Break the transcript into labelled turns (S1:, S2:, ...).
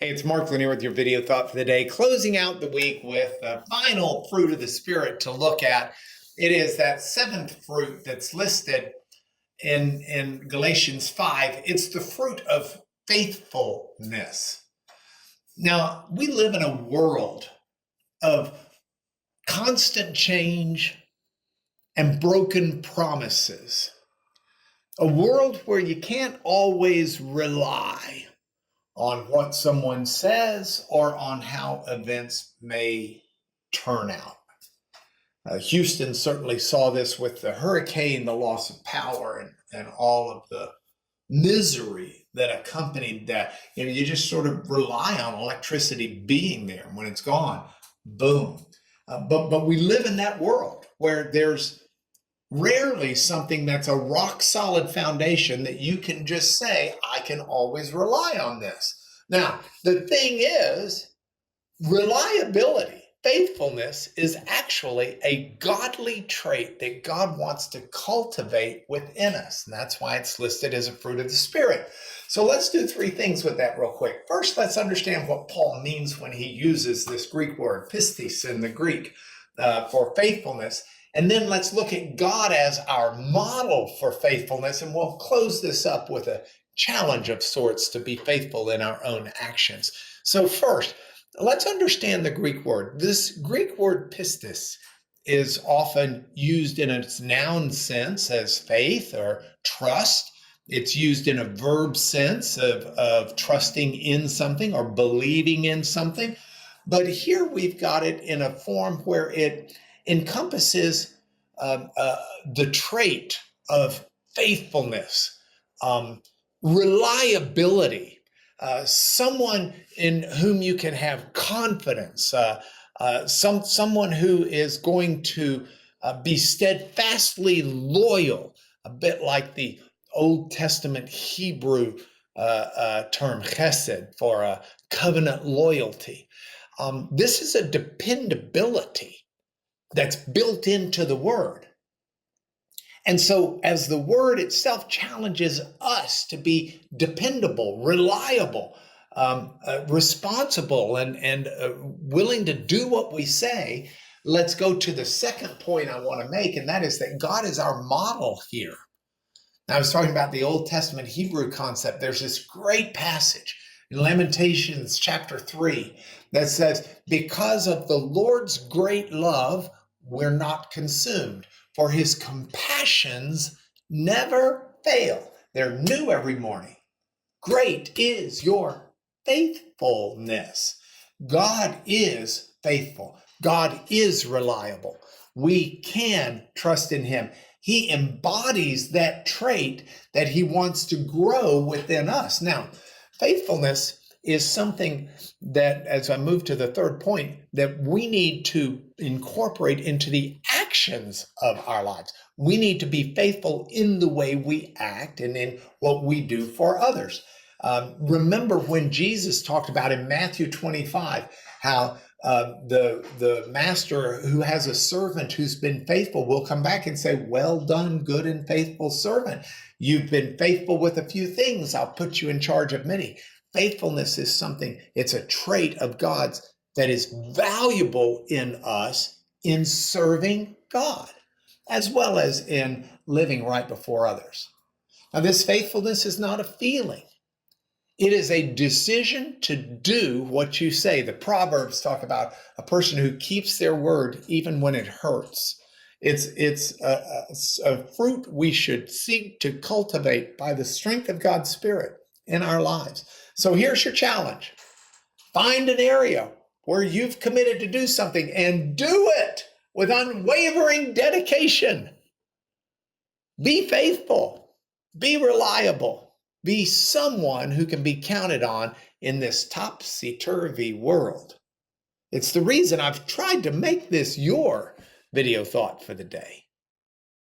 S1: Hey, it's Mark Lanier with your video thought for the day, closing out the week with the final fruit of the Spirit to look at. It is that seventh fruit that's listed in Galatians 5. It's the fruit of faithfulness. Now, we live in a world of constant change and broken promises, a world where you can't always rely on what someone says or on how events may turn out. Houston certainly saw this with the hurricane, the loss of power, and all of the misery that accompanied that. You just sort of rely on electricity being there. And when it's gone, boom. But we live in that world where there's rarely something that's a rock solid foundation that you can just say, I can always rely on this. Now, the thing is, reliability, faithfulness is actually a godly trait that God wants to cultivate within us. And that's why it's listed as a fruit of the Spirit. So let's do three things with that real quick. First, let's understand what Paul means when he uses this Greek word, pistis in the Greek, for faithfulness. And then let's look at God as our model for faithfulness, and we'll close this up with a challenge of sorts to be faithful in our own actions. So first, let's understand the Greek word. This Greek word pistis is often used in its noun sense as faith or trust. It's used in a verb sense of trusting in something or believing in something. But here we've got it in a form where it encompasses the trait of faithfulness, reliability, someone in whom you can have confidence, someone who is going to be steadfastly loyal, a bit like the Old Testament Hebrew term chesed for covenant loyalty. This is a dependability that's built into the word. And so as the word itself challenges us to be dependable, reliable, responsible, and willing to do what we say, let's go to the second point I want to make, and that is that God is our model here. Now, I was talking about the Old Testament Hebrew concept. There's this great passage in Lamentations chapter 3 that says, because of the Lord's great love, we're not consumed, for his compassions never fail. They're new every morning. Great is your faithfulness. God is faithful. God is reliable. We can trust in him. He embodies that trait that he wants to grow within us. Now, faithfulness is something that, as I move to the third point, that we need to incorporate into the actions of our lives. We need to be faithful in the way we act and in what we do for others. Remember when Jesus talked about in Matthew 25, how the master who has a servant who's been faithful will come back and say, well done, good and faithful servant. You've been faithful with a few things. I'll put you in charge of many. Faithfulness is something, it's a trait of God's that is valuable in us in serving God, as well as in living right before others. Now, this faithfulness is not a feeling. It is a decision to do what you say. The Proverbs talk about a person who keeps their word even when it hurts. It's a fruit we should seek to cultivate by the strength of God's Spirit in our lives. So here's your challenge. Find an area where you've committed to do something and do it with unwavering dedication. Be faithful. Be reliable. Be someone who can be counted on in this topsy-turvy world. It's the reason I've tried to make this your video thought for the day.